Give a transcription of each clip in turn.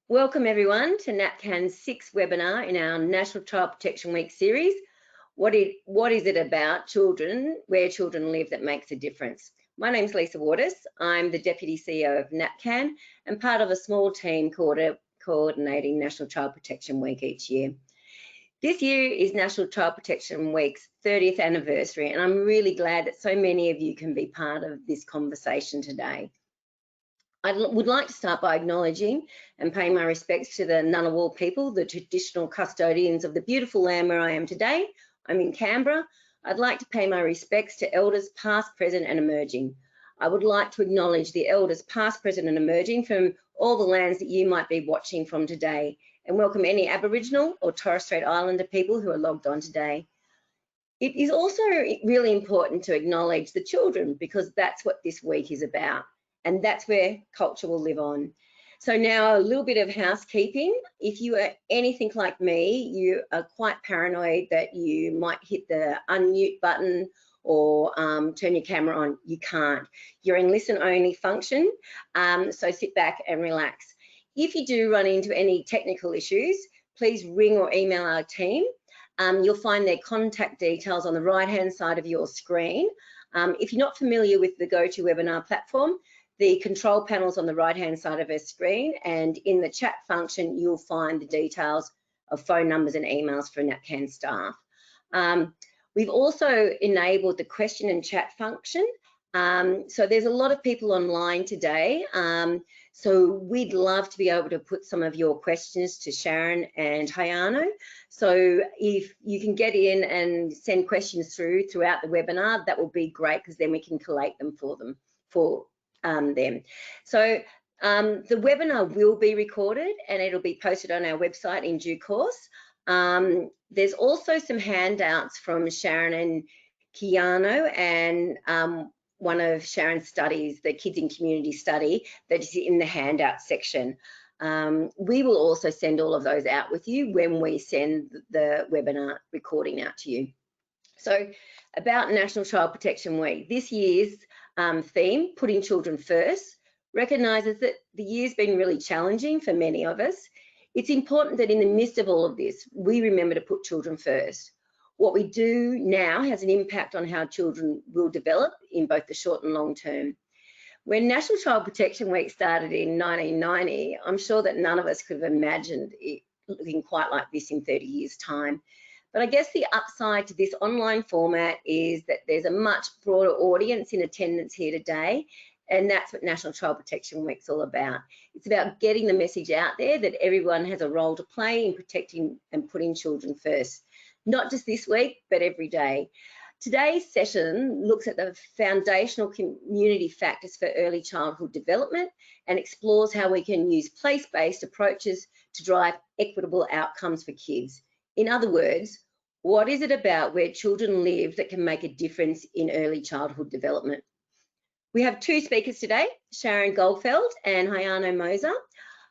Welcome everyone to NAPCAN's 6th webinar in our National Child Protection Week series. What is it about children, where children live, that makes a difference? My name's Lisa Waters. I'm the Deputy CEO of NAPCAN and part of a small team coordinating National Child Protection Week each year. This year is National Child Protection Week's 30th anniversary, and I'm really glad that so many of you can be part of this conversation today. I would like to start by acknowledging and paying my respects to the Ngunnawal people, the traditional custodians of the beautiful land where I am today. I'm in Canberra. I'd like to pay my respects to elders past, present and emerging. I would like to acknowledge the elders past, present and emerging from all the lands that you might be watching from today, and welcome any Aboriginal or Torres Strait Islander people who are logged on today. It is also really important to acknowledge the children, because that's what this week is about. And that's where culture will live on. So now a little bit of housekeeping. If you are anything like me, you are quite paranoid that you might hit the unmute button or turn your camera on. You can't. You're in listen only function, so sit back and relax. If you do run into any technical issues, please ring or email our team. You'll find their contact details on the right-hand side of your screen. If you're not familiar with the GoToWebinar platform, the control panel's on the right-hand side of our screen, and in the chat function, you'll find the details of phone numbers and emails for NAPCAN staff. We've also enabled the question and chat function. So there's a lot of people online today. So we'd love to be able to put some of your questions to Sharon and Hyano. So if you can get in and send questions throughout the webinar, that will be great, because then we can collate them for them. So the webinar will be recorded and it'll be posted on our website in due course. There's also some handouts from Sharon and Hyano, and one of Sharon's studies, the Kids in Community study, that is in the handout section. We will also send all of those out with you when we send the webinar recording out to you. So about National Child Protection Week, this year's theme, Putting Children First, recognises that the year's been really challenging for many of us. It's important that in the midst of all of this, we remember to put children first. What we do now has an impact on how children will develop in both the short and long term. When National Child Protection Week started in 1990, I'm sure that none of us could have imagined it looking quite like this in 30 years' time. But I guess the upside to this online format is that there's a much broader audience in attendance here today, and that's what National Child Protection Week's all about. It's about getting the message out there that everyone has a role to play in protecting and putting children first, not just this week, but every day. Today's session looks at the foundational community factors for early childhood development and explores how we can use place-based approaches to drive equitable outcomes for kids. In other words, what is it about where children live that can make a difference in early childhood development? We have two speakers today, Sharon Goldfeld and Hyano Moser.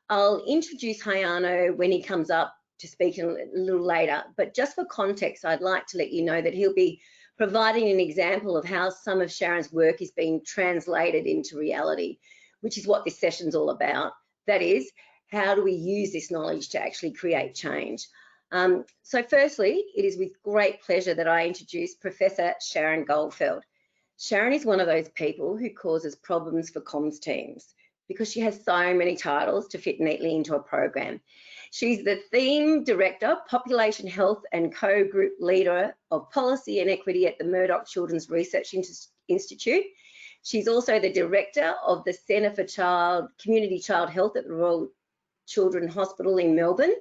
I'll introduce Hyano when he comes up to speak a little later, but just for context, I'd like to let you know that he'll be providing an example of how some of Sharon's work is being translated into reality, which is what this session's all about. That is, how do we use this knowledge to actually create change? So firstly, it is with great pleasure that I introduce Professor Sharon Goldfeld. Sharon is one of those people who causes problems for comms teams because she has so many titles to fit neatly into a program. She's the Theme Director, Population Health and Co-Group Leader of Policy and Equity at the Murdoch Children's Research Institute. She's also the Director of the Centre for Community Child Health at the Royal Children's Hospital in Melbourne,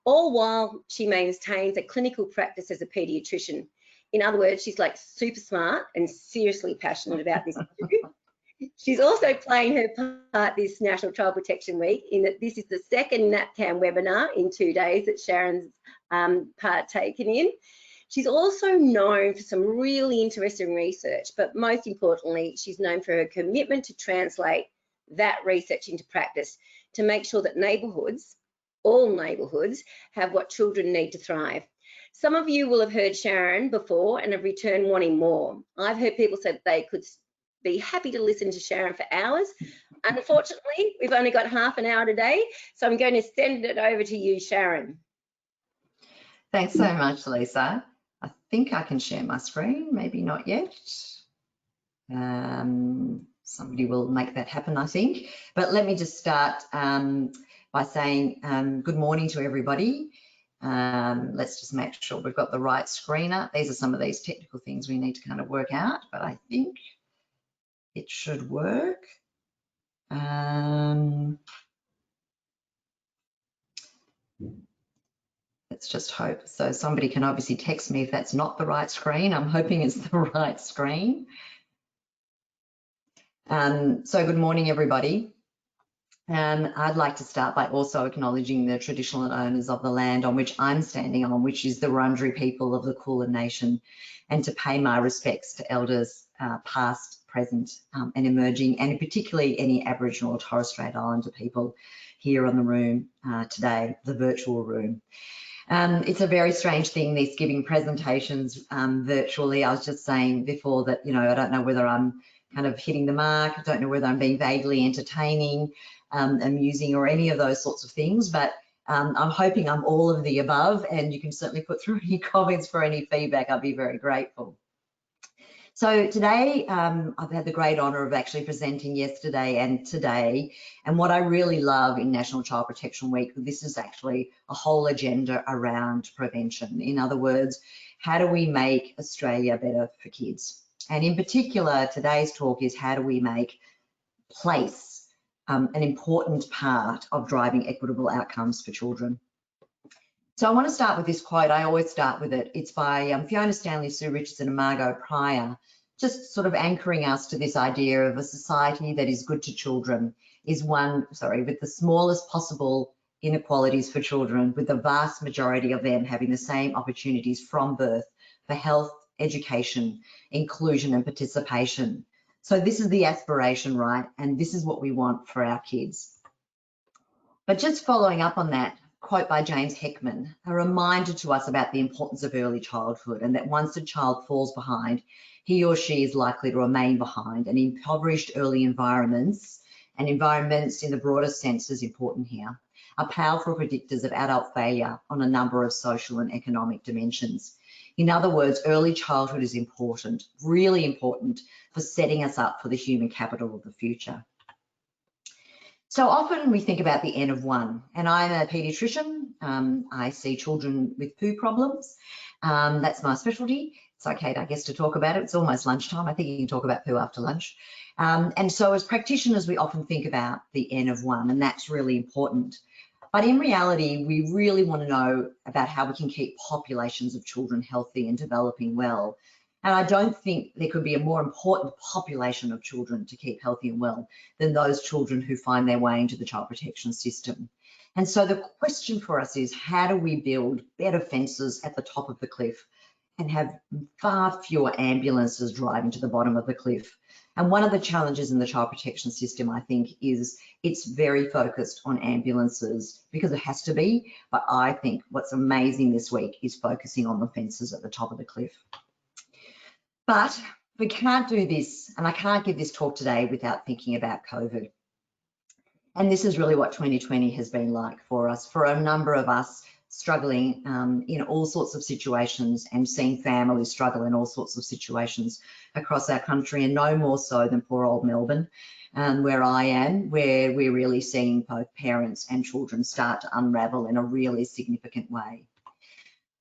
all while she maintains a clinical practice as a paediatrician. In other words, she's like super smart and seriously passionate about this issue. She's also playing her part this National Child Protection Week, in that this is the second NAPCAN webinar in 2 days that Sharon's partaken in. She's also known for some really interesting research, but most importantly, she's known for her commitment to translate that research into practice to make sure that neighbourhoods, all neighbourhoods, have what children need to thrive. Some of you will have heard Sharon before and have returned wanting more. I've heard people say that be happy to listen to Sharon for hours. Unfortunately, we've only got half an hour today, so I'm going to send it over to you, Sharon. Thanks so much, Lisa. I think I can share my screen, maybe not yet. Somebody will make that happen, I think. But let me just start by saying good morning to everybody. Let's just make sure we've got the right screen up. These are some of these technical things we need to kind of work out, but I think it should work. Let's just hope. So somebody can obviously text me if that's not the right screen. I'm hoping it's the right screen. So good morning, everybody. I'd like to start by also acknowledging the traditional owners of the land on which I'm standing on, which is the Wurundjeri people of the Kulin Nation, and to pay my respects to elders past, present and emerging, and particularly any Aboriginal or Torres Strait Islander people here on the room today, the virtual room. It's a very strange thing, this giving presentations virtually. I was just saying before that, you know, I don't know whether I'm kind of hitting the mark. I don't know whether I'm being vaguely entertaining, amusing, or any of those sorts of things, but I'm hoping I'm all of the above, and you can certainly put through any comments for any feedback. I'd be very grateful. So today, I've had the great honour of actually presenting yesterday and today, and what I really love in National Child Protection Week, this is actually a whole agenda around prevention. In other words, how do we make Australia better for kids? And in particular, today's talk is how do we make place an important part of driving equitable outcomes for children. So I want to start with this quote. I always start with it. It's by Fiona Stanley, Sue Richardson and Margot Pryor, just sort of anchoring us to this idea of a society that is good to children is one, with the smallest possible inequalities for children, with the vast majority of them having the same opportunities from birth for health, education, inclusion and participation. So this is the aspiration, right? And this is what we want for our kids. But just following up on that quote by James Heckman, a reminder to us about the importance of early childhood, and that once a child falls behind, he or she is likely to remain behind, and impoverished early environments, and environments in the broadest sense is important here, are powerful predictors of adult failure on a number of social and economic dimensions. In other words, early childhood is important, really important for setting us up for the human capital of the future. So often we think about the N of one, and I'm a paediatrician. I see children with poo problems. That's my specialty. It's okay, I guess, to talk about it. It's almost lunchtime. I think you can talk about poo after lunch. And so as practitioners, we often think about the N of one, and that's really important. But in reality, we really want to know about how we can keep populations of children healthy and developing well. And I don't think there could be a more important population of children to keep healthy and well than those children who find their way into the child protection system. And so the question for us is, how do we build better fences at the top of the cliff and have far fewer ambulances driving to the bottom of the cliff? And one of the challenges in the child protection system, I think, is it's very focused on ambulances because it has to be. But I think what's amazing this week is focusing on the fences at the top of the cliff. But we can't do this, and I can't give this talk today without thinking about COVID. And this is really what 2020 has been like for us, for a number of us struggling in all sorts of situations and seeing families struggle in all sorts of situations across our country, and no more so than poor old Melbourne, where I am, where we're really seeing both parents and children start to unravel in a really significant way.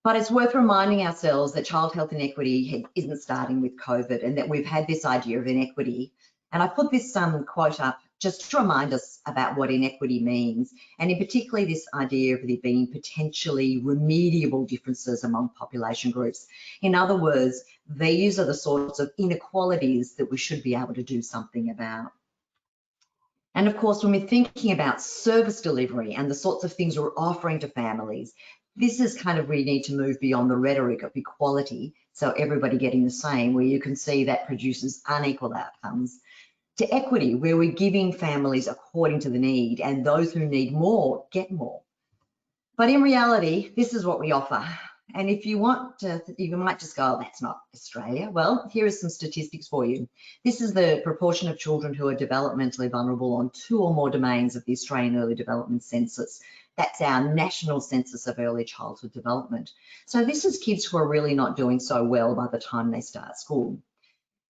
But it's worth reminding ourselves that child health inequity isn't starting with COVID, and that we've had this idea of inequity. And I put this quote up just to remind us about what inequity means, and in particular this idea of there being potentially remediable differences among population groups. In other words, these are the sorts of inequalities that we should be able to do something about. And of course, when we're thinking about service delivery and the sorts of things we're offering to families, this is kind of where you need to move beyond the rhetoric of equality, so everybody getting the same, where you can see that produces unequal outcomes, to equity, where we're giving families according to the need, and those who need more get more. But in reality, this is what we offer. And if you want to, you might just go, oh, that's not Australia. Well, here are some statistics for you. This is the proportion of children who are developmentally vulnerable on 2 or more domains of the Australian Early Development Census. That's our national census of early childhood development. So this is kids who are really not doing so well by the time they start school.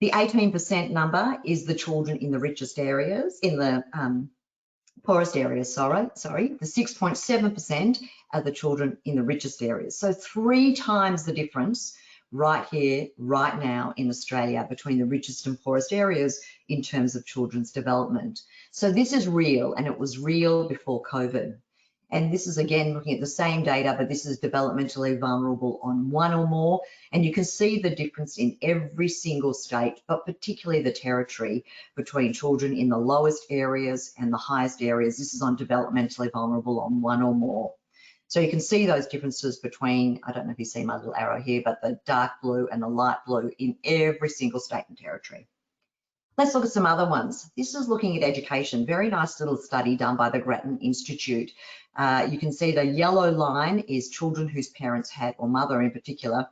The 18% number is the children in the richest areas, in the poorest areas, sorry. The 6.7% are the children in the richest areas. So 3 times the difference right here, right now in Australia between the richest and poorest areas in terms of children's development. So this is real, and it was real before COVID. And this is again looking at the same data, but this is developmentally vulnerable on 1 or more. And you can see the difference in every single state, but particularly the territory, between children in the lowest areas and the highest areas. This is on developmentally vulnerable on 1 or more. So you can see those differences between, I don't know if you see my little arrow here, but the dark blue and the light blue in every single state and territory. Let's look at some other ones. This is looking at education. Very nice little study done by the Grattan Institute. You can see the yellow line is children whose parents had, or mother in particular,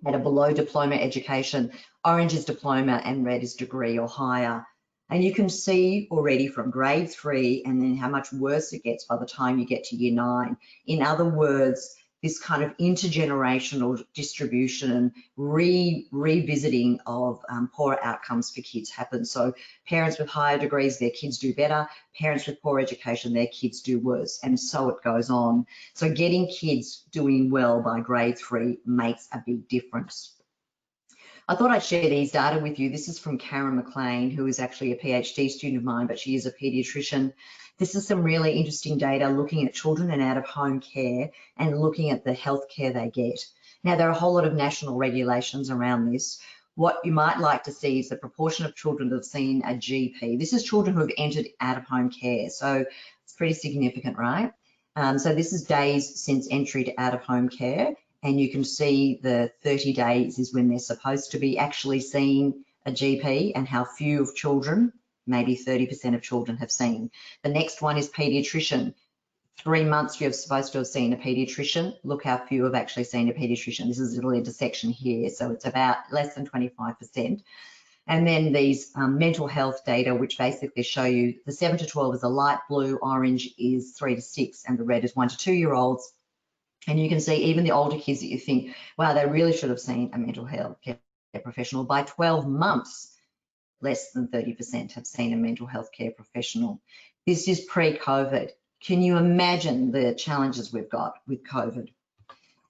had a below diploma education. Orange is diploma and red is degree or higher. And you can see already from grade 3 and then how much worse it gets by the time you get to year 9. In other words, this kind of intergenerational distribution and revisiting of poorer outcomes for kids happens. So parents with higher degrees, their kids do better. Parents with poor education, their kids do worse, and so it goes on. So getting kids doing well by grade 3 makes a big difference. I thought I'd share these data with you. This is from Karen McLean, who is actually a PhD student of mine, but she is a paediatrician. This is some really interesting data looking at children in out-of-home care and looking at the health care they get. Now, there are a whole lot of national regulations around this. What you might like to see is the proportion of children that have seen a GP. This is children who have entered out-of-home care, so it's pretty significant, right? So this is days since entry to out-of-home care, and you can see the 30 days is when they're supposed to be actually seeing a GP and how few of children, maybe 30% of children, have seen. The next one is paediatrician. 3 months you're supposed to have seen a paediatrician. Look how few have actually seen a paediatrician. This is a little intersection here, so it's about less than 25%. And then these mental health data, which basically show you the 7 to 12 is the light blue, orange is 3 to 6, and the red is 1 to 2 year olds. And you can see even the older kids that you think, wow, they really should have seen a mental health care professional. By 12 months, less than 30% have seen a mental health care professional. This is pre-COVID. Can you imagine the challenges we've got with COVID?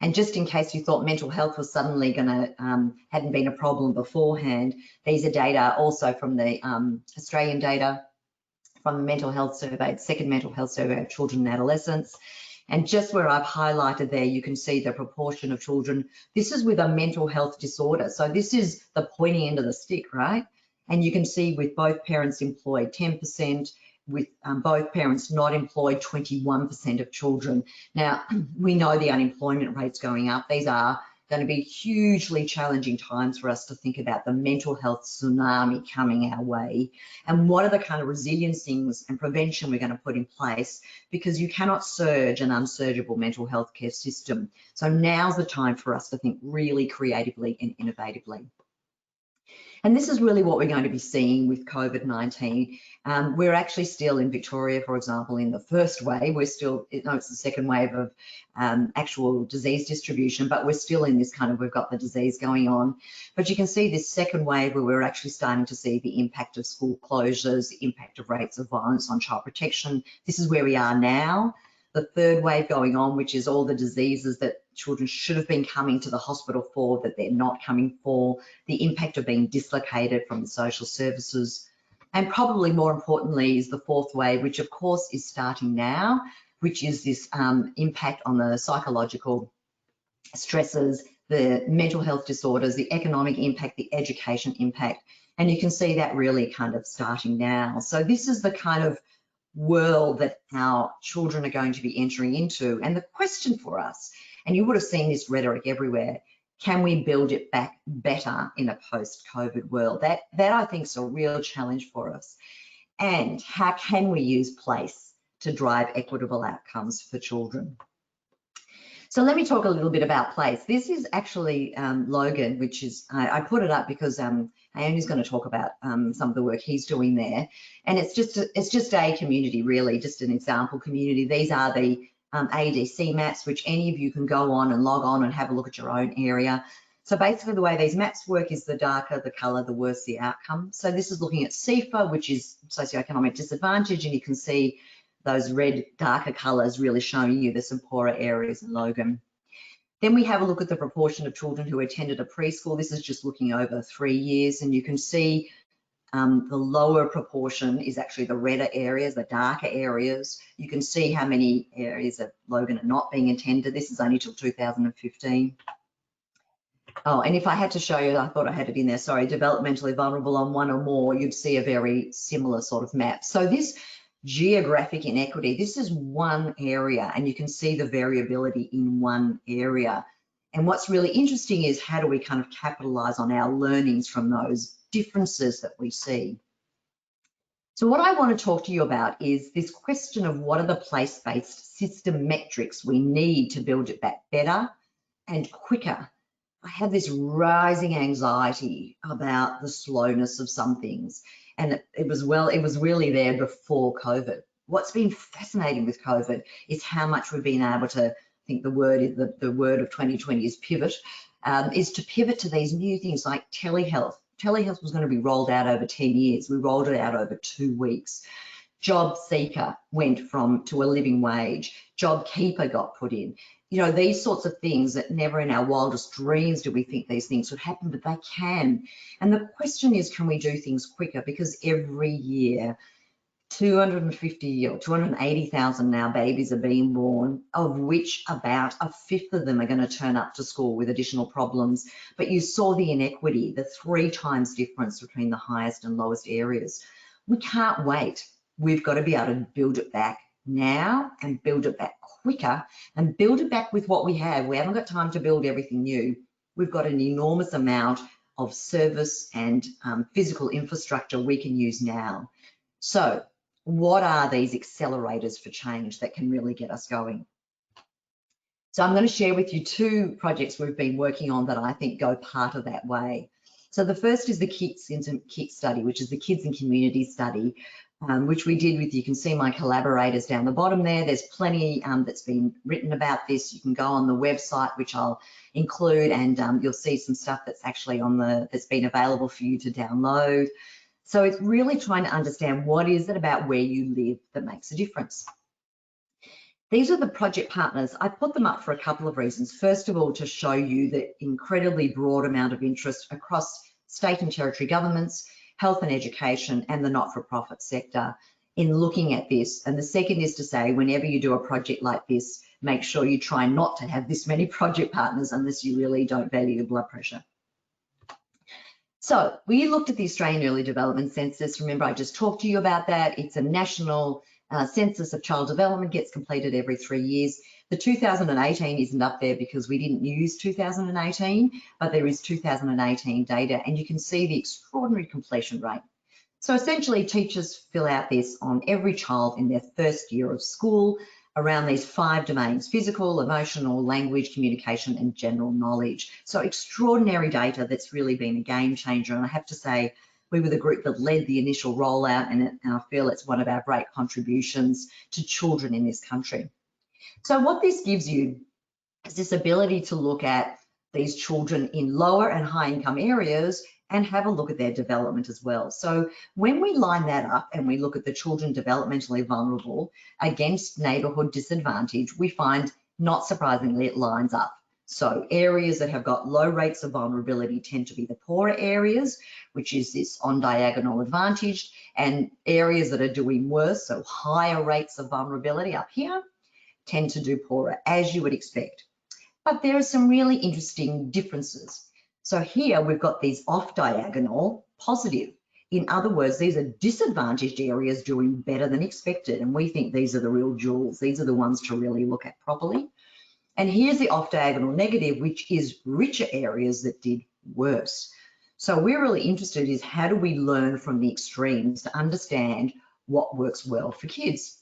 And just in case you thought mental health was suddenly going to, hadn't been a problem beforehand, these are data also from the Australian data from the mental health survey, the second mental health survey of children and adolescents. And just where I've highlighted there, you can see the proportion of children. This is with a mental health disorder. So this is the pointy end of the stick, right? And you can see with both parents employed 10%, with both parents not employed 21% of children. Now, we know the unemployment rate's going up. These are going to be hugely challenging times for us to think about the mental health tsunami coming our way and what are the kind of resilience things and prevention we're going to put in place, because you cannot surge an unsurgeable mental health care system. So now's the time for us to think really creatively and innovatively. And this is really what we're going to be seeing with COVID-19. We're actually still in Victoria, for example, in the first wave. We're still, no, it's the second wave of actual disease distribution, but we're still in this kind of, we've got the disease going on. But you can see this second wave where we're actually starting to see the impact of school closures, the impact of rates of violence on child protection. This is where we are now. The third wave going on, which is all the diseases that children should have been coming to the hospital for, that they're not coming for, the impact of being dislocated from the social services. And probably more importantly is the fourth wave, which of course is starting now, which is this impact on the psychological stresses, the mental health disorders, the economic impact, the education impact. And you can see that really kind of starting now. So this is the kind of world that our children are going to be entering into. And the question for us, and you would have seen this rhetoric everywhere, can we build it back better in a post-COVID world? That I think is a real challenge for us. And how can we use place to drive equitable outcomes for children? So let me talk a little bit about place. This is actually Logan, which is, I put it up because Hyano's going to talk about some of the work he's doing there. And it's just a community, really, just an example community. These are the ADC maps, which any of you can go on and log on and have a look at your own area. So basically the way these maps work is the darker the colour, the worse the outcome. So this is looking at CEFA, which is socioeconomic disadvantage, and you can see those red darker colours really showing you the some poorer areas in Logan. Then we have a look at the proportion of children who attended a preschool. This is just looking over 3 years, and you can see the lower proportion is actually the redder areas, the darker areas. You can see how many areas of Logan are not being attended. This is only till 2015. Oh, and if I had to show you, I thought I had it in there, sorry, developmentally vulnerable on one or more, you'd see a very similar sort of map. So this geographic inequity, this is one area, and you can see the variability in one area. And what's really interesting is how do we kind of capitalize on our learnings from those differences that we see. So what I want to talk to you about is this question of what are the place-based system metrics we need to build it back better and quicker. I have this rising anxiety about the slowness of some things, and it was really there before COVID. What's been fascinating with COVID is how much we've been able to, I think the word of 2020 is pivot, is to pivot to these new things like telehealth. Telehealth was going to be rolled out over 10 years. We rolled it out over 2 weeks. Job Seeker went to a living wage. Job Keeper got put in. You know, these sorts of things that never in our wildest dreams do we think these things would happen, but they can. And the question is, can we do things quicker? Because every year, 250 or 280,000 now babies are being born, of which about a fifth of them are going to turn up to school with additional problems. But you saw the inequity, the 3 times difference between the highest and lowest areas. We can't wait. We've got to be able to build it back now and build it back quicker and build it back with what we have. We haven't got time to build everything new. We've got an enormous amount of service and physical infrastructure we can use now. So what are these accelerators for change that can really get us going? So I'm going to share with you 2 projects we've been working on that I think go part of that way. So the first is the KITS study, which is the Kids and Community study, which we did with, you can see my collaborators down the bottom there. There's plenty that's been written about this. You can go on the website, which I'll include, and you'll see some stuff that's actually that's been available for you to download. So it's really trying to understand what is it about where you live that makes a difference. These are the project partners. I put them up for a couple of reasons. First of all, to show you the incredibly broad amount of interest across state and territory governments, health and education, and the not-for-profit sector in looking at this. And the second is to say, whenever you do a project like this, make sure you try not to have this many project partners unless you really don't value your blood pressure. So we looked at the Australian Early Development Census. Remember, I just talked to you about that. It's a national census of child development, gets completed every 3 years. The 2018 isn't up there because we didn't use 2018, but there is 2018 data, and you can see the extraordinary completion rate. So essentially, teachers fill out this on every child in their first year of school around these 5 domains: physical, emotional, language, communication, and general knowledge. So extraordinary data that's really been a game changer. And I have to say, we were the group that led the initial rollout, and I feel it's one of our great contributions to children in this country. So what this gives you is this ability to look at these children in lower and high income areas and have a look at their development as well. So when we line that up and we look at the children developmentally vulnerable against neighbourhood disadvantage, we find, not surprisingly, it lines up. So areas that have got low rates of vulnerability tend to be the poorer areas, which is this on diagonal advantaged, and areas that are doing worse, so higher rates of vulnerability up here, tend to do poorer, as you would expect. But there are some really interesting differences. So here we've got these off diagonal positive. In other words, these are disadvantaged areas doing better than expected, and we think these are the real jewels. These are the ones to really look at properly. And here's the off diagonal negative, which is richer areas that did worse. So we're really interested is how do we learn from the extremes to understand what works well for kids?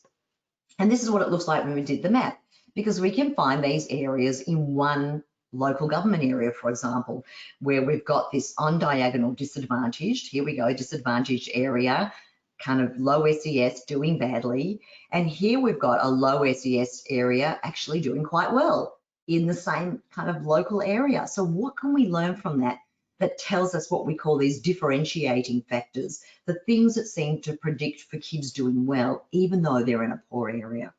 And this is what it looks like when we did the map. because we can find these areas in one local government area, for example, where we've got this on diagonal disadvantaged, here we go, disadvantaged area, kind of low SES doing badly. And here we've got a low SES area actually doing quite well in the same kind of local area. So what can we learn from that that tells us what we call these differentiating factors, the things that seem to predict for kids doing well, even though they're in a poor area?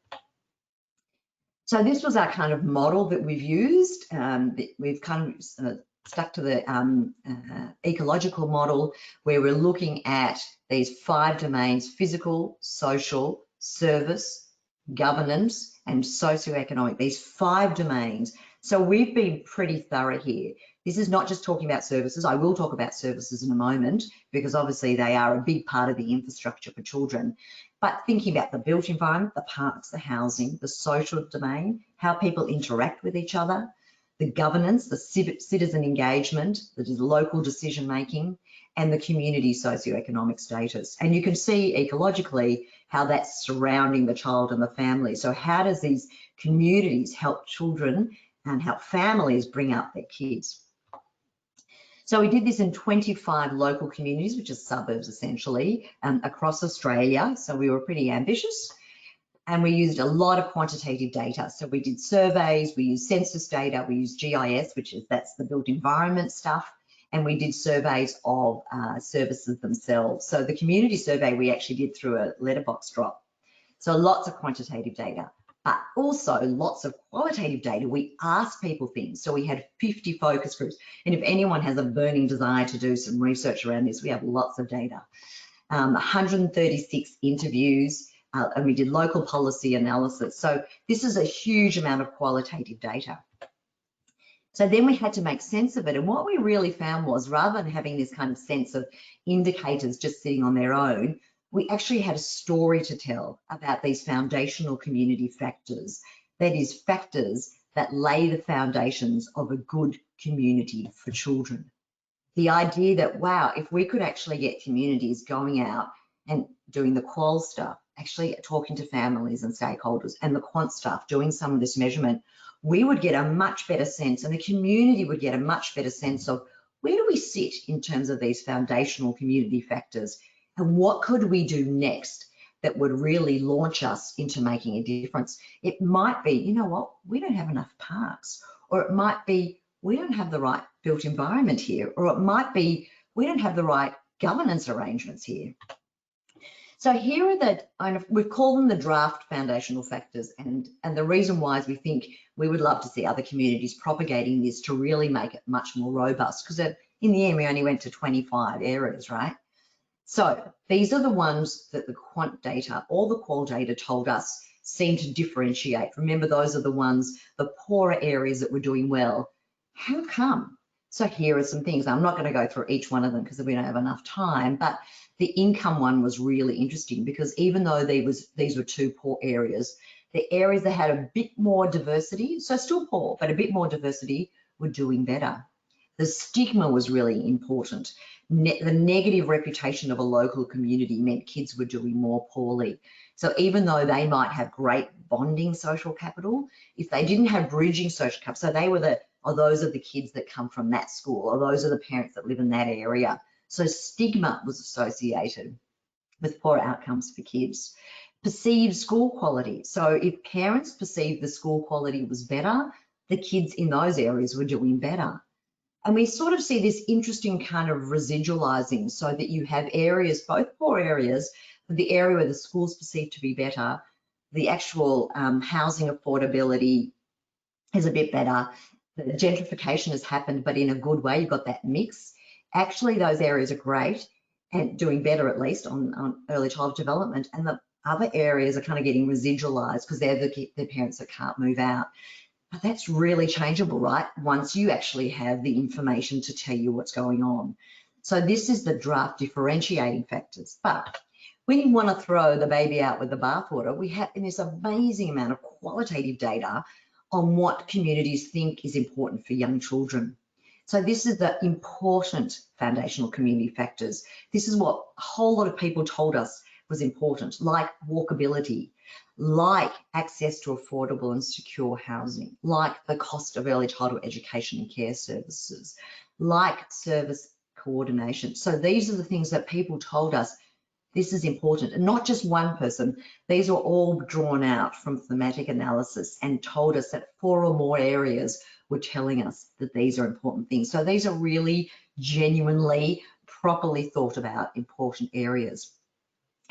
So this was our kind of model that we've used. We've kind of stuck to the ecological model, where we're looking at these 5 domains: physical, social, service, governance, and socioeconomic, these 5 domains. So we've been pretty thorough here. This is not just talking about services. I will talk about services in a moment, because obviously they are a big part of the infrastructure for children. But thinking about the built environment, the parks, the housing, the social domain, how people interact with each other, the governance, the citizen engagement, the local decision making, and the community socioeconomic status. And you can see ecologically how that's surrounding the child and the family. So how does these communities help children and help families bring up their kids? So we did this in 25 local communities, which are suburbs essentially, across Australia. So we were pretty ambitious, and we used a lot of quantitative data. So we did surveys, we used census data, we used GIS, that's the built environment stuff, and we did surveys of services themselves. So the community survey we actually did through a letterbox drop. So lots of quantitative data, but also lots of qualitative data. We asked people things. So we had 50 focus groups. And if anyone has a burning desire to do some research around this, we have lots of data. 136 interviews, and we did local policy analysis. So this is a huge amount of qualitative data. So then we had to make sense of it. And what we really found was, rather than having this kind of sense of indicators just sitting on their own, we actually had a story to tell about these foundational community factors. That is, factors that lay the foundations of a good community for children. The idea that, wow, if we could actually get communities going out and doing the qual stuff, actually talking to families and stakeholders, and the quant stuff, doing some of this measurement, we would get a much better sense, and the community would get a much better sense of where do we sit in terms of these foundational community factors, and what could we do next that would really launch us into making a difference. It might be, you know what, we don't have enough parks, or it might be, we don't have the right built environment here, or it might be, we don't have the right governance arrangements here. So here are the, we've called them the draft foundational factors, and the reason why is we think we would love to see other communities propagating this to really make it much more robust, because in the end we only went to 25 areas, right? So these are the ones that the quant data, all the qual data told us seem to differentiate. Remember, those are the ones, the poorer areas that were doing well. How come? So here are some things. I'm not going to go through each one of them because we don't have enough time, but the income one was really interesting, because even though these were 2 poor areas, the areas that had a bit more diversity, so still poor, but a bit more diversity, were doing better. The stigma was really important. The negative reputation of a local community meant kids were doing more poorly. So even though they might have great bonding social capital, if they didn't have bridging social capital, so they were those are the kids that come from that school, or those are the parents that live in that area. So stigma was associated with poor outcomes for kids. Perceived school quality. So if parents perceived the school quality was better, the kids in those areas were doing better. And we sort of see this interesting kind of residualizing, so that you have areas, both poor areas, but the area where the school's perceived to be better, the actual housing affordability is a bit better. The gentrification has happened, but in a good way. You've got that mix. Actually, those areas are great and doing better, at least on early childhood development. And the other areas are kind of getting residualized because they're the parents that can't move out. But that's really changeable, right? Once you actually have the information to tell you what's going on. So this is the draft differentiating factors. But when you want to throw the baby out with the bathwater, we have this amazing amount of qualitative data on what communities think is important for young children. So this is the important foundational community factors. This is what a whole lot of people told us was important, like walkability, like access to affordable and secure housing, like the cost of early childhood education and care services, like service coordination. So these are the things that people told us this is important, and not just one person. These were all drawn out from thematic analysis and told us that 4 or more areas were telling us that these are important things. So these are really genuinely, properly thought about important areas.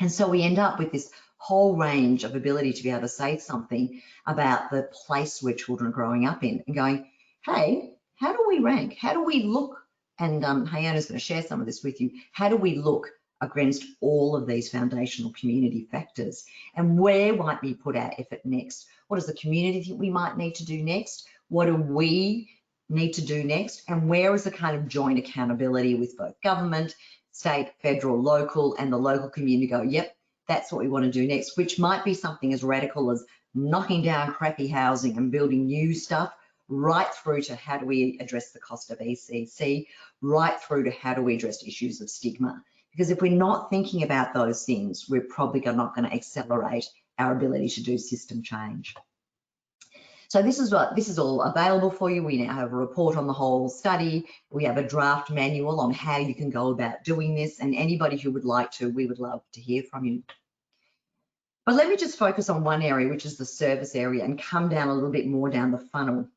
And so we end up with this whole range of ability to be able to say something about the place where children are growing up in and going, hey, how do we rank? How do we look? And Hyano's going to share some of this with you. How do we look against all of these foundational community factors? And where might we put our effort next? What does the community think we might need to do next? What do we need to do next? And where is the kind of joint accountability with both government, state, federal, local, and the local community go, yep, that's what we want to do next, which might be something as radical as knocking down crappy housing and building new stuff, right through to how do we address the cost of ECC, right through to how do we address issues of stigma. Because if we're not thinking about those things, we're probably not going to accelerate our ability to do system change. So this is all available for you. We now have a report on the whole study. We have a draft manual on how you can go about doing this, and anybody who would like to, we would love to hear from you. But let me just focus on one area, which is the service area, and come down a little bit more down the funnel.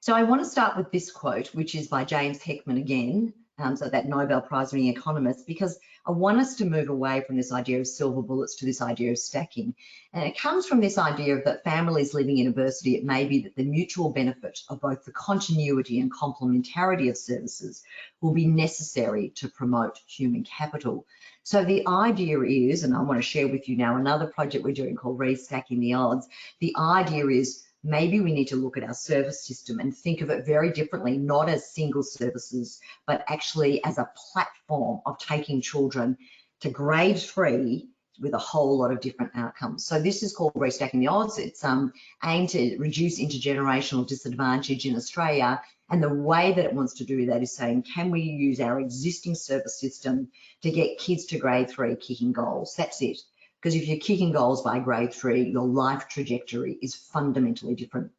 So I want to start with this quote, which is by James Heckman again, so that Nobel Prize-winning economist, because I want us to move away from this idea of silver bullets to this idea of stacking. And it comes from this idea of that families living in adversity, it may be that the mutual benefit of both the continuity and complementarity of services will be necessary to promote human capital. So the idea is, and I want to share with you now another project we're doing called Restacking the Odds. The idea is maybe we need to look at our service system and think of it very differently, not as single services, but actually as a platform of taking children to grade 3 with a whole lot of different outcomes. So this is called Restacking the Odds. It's aimed to reduce intergenerational disadvantage in Australia. And the way that it wants to do that is saying, can we use our existing service system to get kids to grade 3 kicking goals? That's it. Because if you're kicking goals by grade 3, your life trajectory is fundamentally different.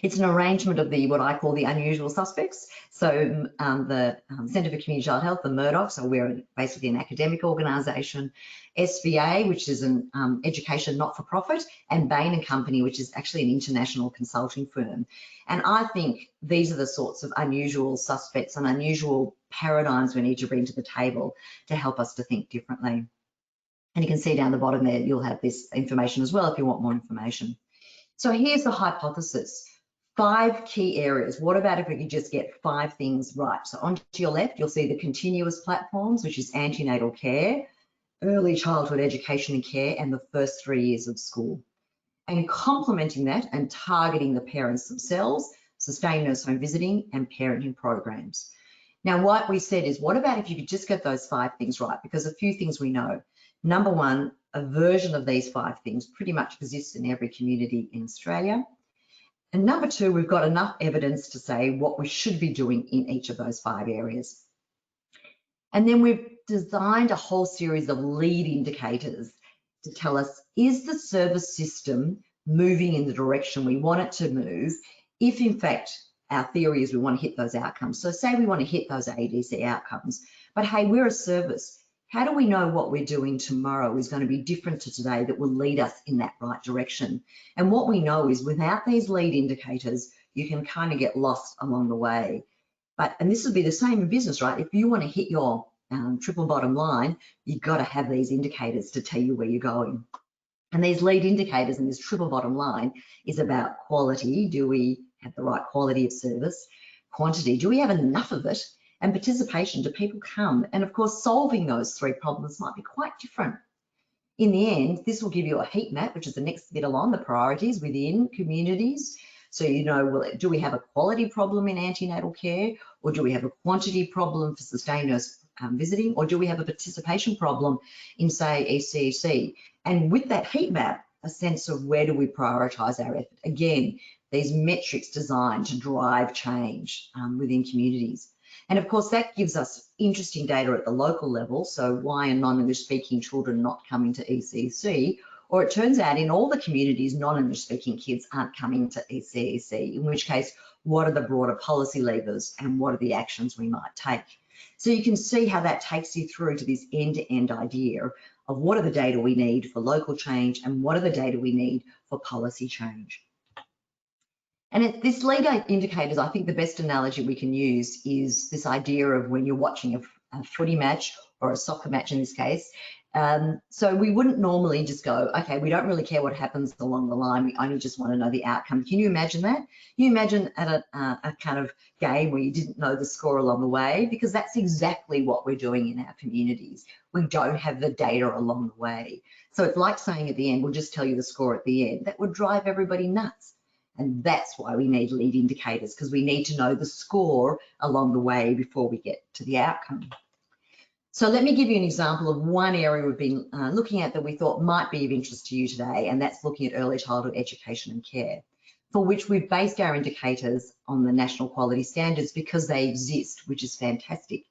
It's an arrangement of what I call the unusual suspects. So the Centre for Community Child Health, the Murdoch, so we're basically an academic organisation, SVA, which is an education not-for-profit, and Bain & Company, which is actually an international consulting firm. And I think these are the sorts of unusual suspects and unusual paradigms we need to bring to the table to help us to think differently. And you can see down the bottom there, you'll have this information as well if you want more information. So here's the hypothesis. 5 key areas. What about if we could just get 5 things right? So onto your left, you'll see the continuous platforms, which is antenatal care, early childhood education and care, and the first 3 years of school. And complementing that and targeting the parents themselves, sustained nurse home visiting and parenting programs. Now, what we said is, what about if you could just get those 5 things right? Because a few things we know. Number one, a version of these 5 things pretty much exists in every community in Australia. And number 2, we've got enough evidence to say what we should be doing in each of those 5 areas. And then we've designed a whole series of lead indicators to tell us, is the service system moving in the direction we want it to move, if in fact our theory is we want to hit those outcomes. So say we want to hit those ADC outcomes, but hey, we're a service. How do we know what we're doing tomorrow is going to be different to today that will lead us in that right direction? And what we know is without these lead indicators, you can kind of get lost along the way. And this would be the same in business, right? If you want to hit your triple bottom line, you've got to have these indicators to tell you where you're going. And these lead indicators and this triple bottom line is about quality. Do we have the right quality of service? Quantity, do we have enough of it? And participation, do people come? And of course, solving those 3 problems might be quite different. In the end, this will give you a heat map, which is the next bit along, the priorities within communities. So you know, well, do we have a quality problem in antenatal care? Or do we have a quantity problem for sustained nurse visiting? Or do we have a participation problem in, say, ECC? And with that heat map, a sense of where do we prioritise our effort? Again, these metrics designed to drive change within communities. And of course, that gives us interesting data at the local level. So why are non-English speaking children not coming to ECEC? Or it turns out in all the communities, non-English speaking kids aren't coming to ECEC, in which case, what are the broader policy levers and what are the actions we might take? So you can see how that takes you through to this end-to-end idea of what are the data we need for local change and what are the data we need for policy change. And this lead indicators, I think the best analogy we can use is this idea of when you're watching a footy match or a soccer match in this case. So we wouldn't normally just go, okay, we don't really care what happens along the line, we only just want to know the outcome. Can you imagine that? Can you imagine at a kind of game where you didn't know the score along the way? Because that's exactly what we're doing in our communities. We don't have the data along the way. So it's like saying at the end, we'll just tell you the score at the end. That would drive everybody nuts. And that's why we need lead indicators, because we need to know the score along the way before we get to the outcome. So let me give you an example of one area we've been looking at that we thought might be of interest to you today, and that's looking at early childhood education and care, for which we've based our indicators on the national quality standards because they exist, which is fantastic.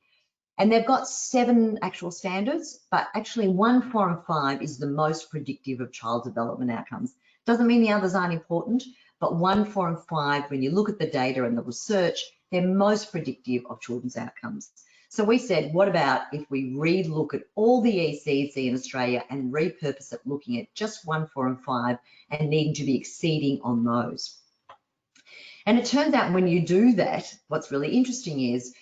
And they've got 7 actual standards, but actually 1, 4, and 5 is the most predictive of child development outcomes. Doesn't mean the others aren't important, but 1, 4, and 5, when you look at the data and the research, they're most predictive of children's outcomes. So we said, what about if we re-look at all the ECEC in Australia and repurpose it looking at just 1, 4, and 5 and needing to be exceeding on those? And it turns out when you do that, what's really interesting is,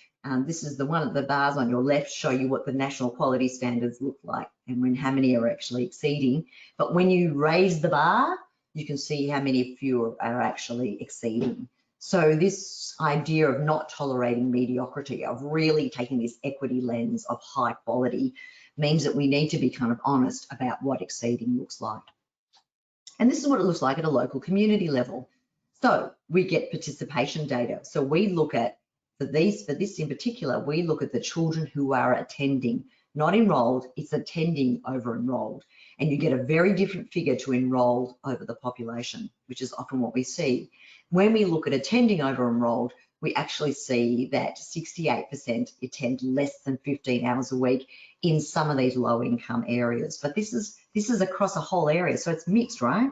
this is the one of the bars on your left show you what the national quality standards look like and how many are actually exceeding. But when you raise the bar, you can see how many fewer are actually exceeding. So this idea of not tolerating mediocrity, of really taking this equity lens of high quality, means that we need to be kind of honest about what exceeding looks like. And this is what it looks like at a local community level. So we get participation data. So we look at, for this in particular, we look at the children who are attending, not enrolled, it's attending over enrolled. And you get a very different figure to enrolled over the population, which is often what we see. When we look at attending over enrolled, we actually see that 68% attend less than 15 hours a week in some of these low income areas. But this is across a whole area, so it's mixed, right?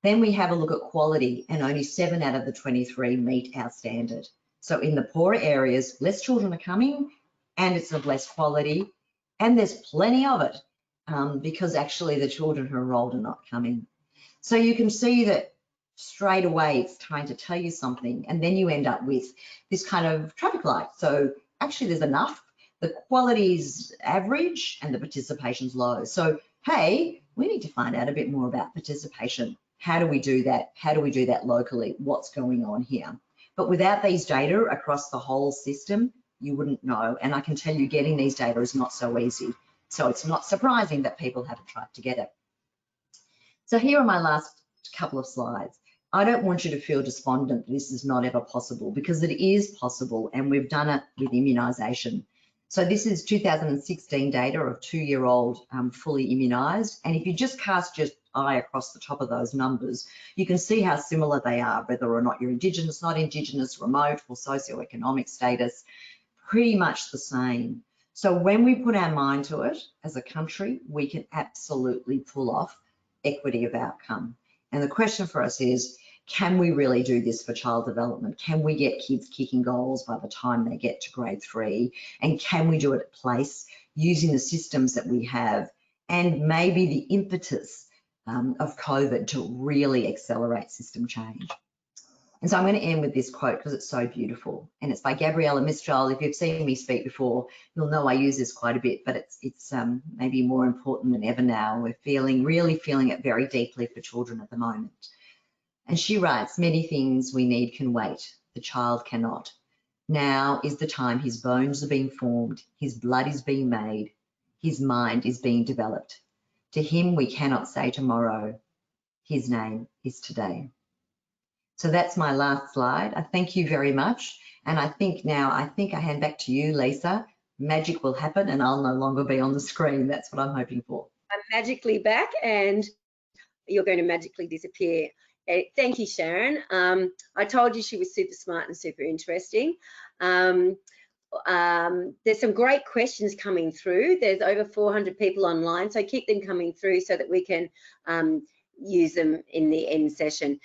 Then we have a look at quality, and only 7 out of the 23 meet our standard. So in the poorer areas, less children are coming and it's of less quality, and there's plenty of it because actually the children who are enrolled are not coming. So you can see that straight away it's trying to tell you something, and then you end up with this kind of traffic light. So actually there's enough, the quality's average and the participation's low. So hey, we need to find out a bit more about participation. How do we do that? How do we do that locally? What's going on here? But without these data across the whole system, you wouldn't know. And I can tell you getting these data is not so easy. So it's not surprising that people haven't tried to get it. So here are my last couple of slides. I don't want you to feel despondent that this is not ever possible, because it is possible, and we've done it with immunisation. So this is 2016 data of 2-year-old fully immunised. And if you just cast your eye across the top of those numbers, you can see how similar they are, whether or not you're Indigenous, not Indigenous, remote, or socioeconomic status, pretty much the same. So when we put our mind to it as a country, we can absolutely pull off equity of outcome. And the question for us is, can we really do this for child development? Can we get kids kicking goals by the time they get to grade 3? And can we do it at place using the systems that we have and maybe the impetus of COVID to really accelerate system change? And so I'm going to end with this quote because it's so beautiful, and it's by Gabriella Mistral. If you've seen me speak before, you'll know I use this quite a bit, but it's maybe more important than ever now. We're really feeling it very deeply for children at the moment. And she writes, many things we need can wait, the child cannot. Now is the time his bones are being formed, his blood is being made, his mind is being developed. To him we cannot say tomorrow, his name is today. So that's my last slide. I thank you very much. And I think I hand back to you, Lisa. Magic will happen and I'll no longer be on the screen. That's what I'm hoping for. I'm magically back and you're going to magically disappear. Thank you, Sharon. I told you she was super smart and super interesting. There's some great questions coming through. There's over 400 people online, so keep them coming through so that we can use them in the end session.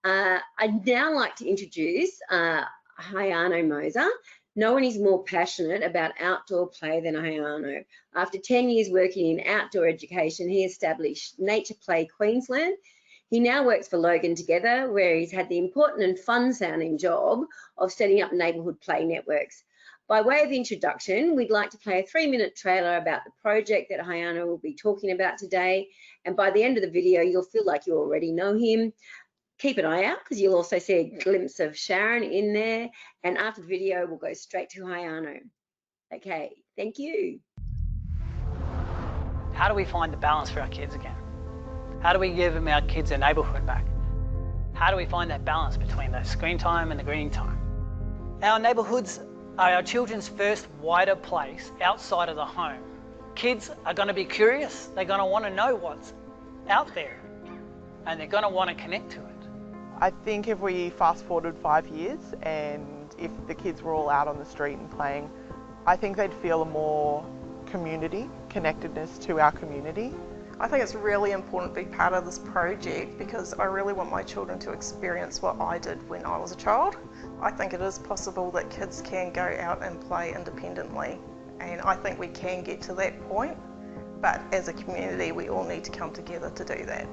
I'd now like to introduce Hyano Moser. No one is more passionate about outdoor play than Hyano. After 10 years working in outdoor education, he established Nature Play Queensland. He now works for Logan Together, where he's had the important and fun-sounding job of setting up neighbourhood play networks. By way of introduction, we'd like to play a 3-minute trailer about the project that Hyano will be talking about today. And by the end of the video, you'll feel like you already know him. Keep an eye out because you'll also see a glimpse of Sharon in there. And after the video, we'll go straight to Hyano. Okay, thank you. How do we find the balance for our kids again? How do we give them our kids their neighbourhood back? How do we find that balance between the screen time and the green time? Our neighbourhoods are our children's first wider place outside of the home. Kids are going to be curious, they're going to want to know what's out there, and they're going to want to connect to it. I think if we fast forwarded 5 years and if the kids were all out on the street and playing, I think they'd feel a more community, connectedness to our community. I think it's really important to be part of this project because I really want my children to experience what I did when I was a child. I think it is possible that kids can go out and play independently, and I think we can get to that point, but as a community we all need to come together to do that.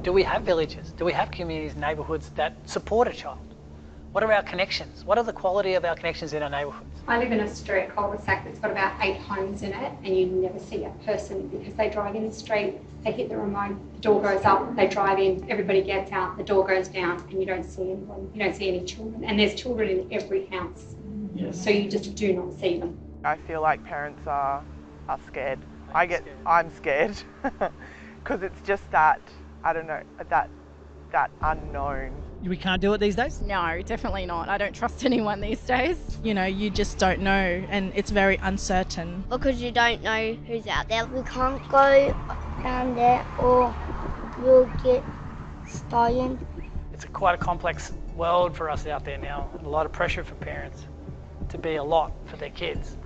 Do we have villages? Do we have communities, neighbourhoods that support a child? What are our connections? What are the quality of our connections in our neighbourhoods? I live in a street cul-de-sac that's got about 8 homes in it, and you never see a person because they drive in the street, they hit the remote, the door goes up, they drive in, everybody gets out, the door goes down, and you don't see anyone, you don't see any children. And there's children in every house, so you just do not see them. I feel like parents are scared. I'm scared because it's just that, I don't know, that unknown. We can't do it these days? No, definitely not. I don't trust anyone these days. You know, you just don't know, and it's very uncertain. Because you don't know who's out there. We can't go down there or we'll get stolen. It's quite a complex world for us out there now, and a lot of pressure for parents to be a lot for their kids,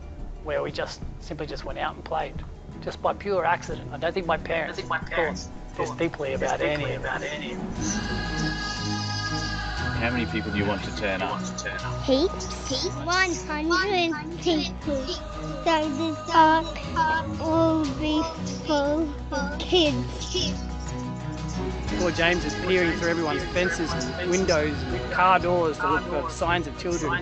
where we simply went out and played, just by pure accident. I don't think my parents thought this deeply about any of it. How many people do you want to turn up? Heaps. 100 people. So this park will be full of kids. Poor James is peering through everyone's fences and windows and car doors to look for signs of children.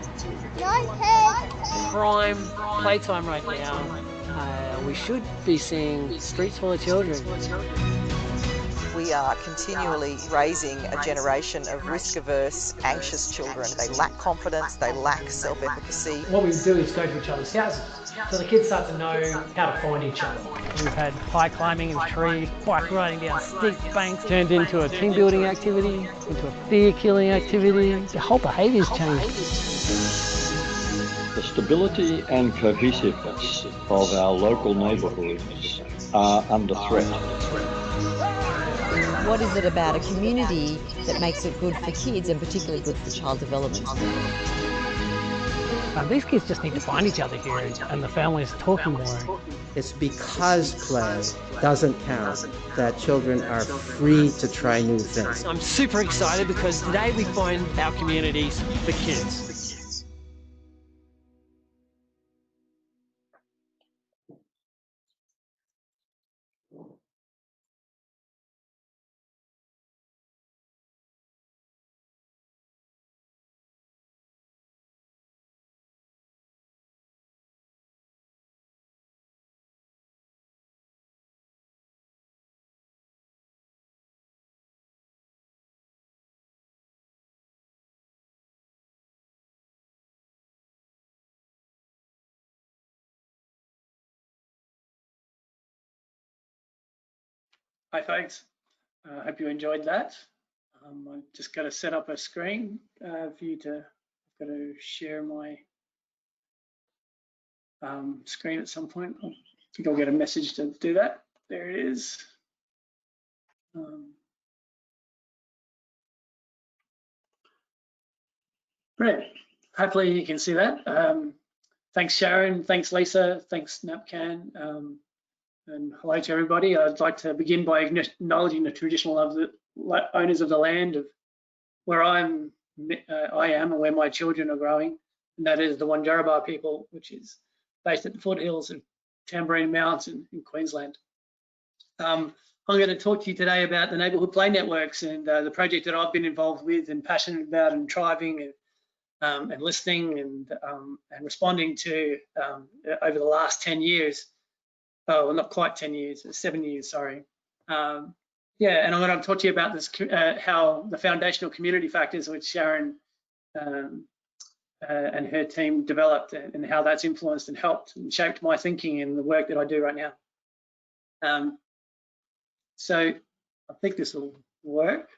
Prime playtime right now. We should be seeing streets full of children. We are continually raising a generation of risk-averse, anxious children. They lack confidence, they lack self-efficacy. What we do is go to each other's houses, so the kids start to know how to find each other. We've had high climbing in trees, bike riding down steep banks, turned into a team building activity, into a fear killing activity. The whole behaviour's changed. The stability and cohesiveness of our local neighbourhoods are under threat. What is it about a community that makes it good for kids and particularly good for child development? These kids just need to find each other here, and the families talking more. It's because play doesn't count that children are free to try new things. I'm super excited because today we find our communities for kids. Hi folks, I hope you enjoyed that. I'm just going to set up a screen for you to, I've got to share my screen at some point. I think I'll get a message to do that. There it is. Great, hopefully you can see that. Thanks, Sharon. Thanks, Lisa. Thanks, NAPCAN. And hello to everybody. I'd like to begin by acknowledging the traditional owners of the land of where I am and where my children are growing, and that is the Wandjarraba people, which is based at the foothills of Tamborine Mountain in Queensland. I'm going to talk to you today about the neighbourhood play networks and the project that I've been involved with and passionate about and thriving and listening and responding to over the last 10 years. Oh, well, not quite 10 years, 7 years, sorry. Yeah, and I'm going to talk to you about this, how the foundational community factors which Sharon and her team developed and how that's influenced and helped and shaped my thinking and the work that I do right now. So I think this will work.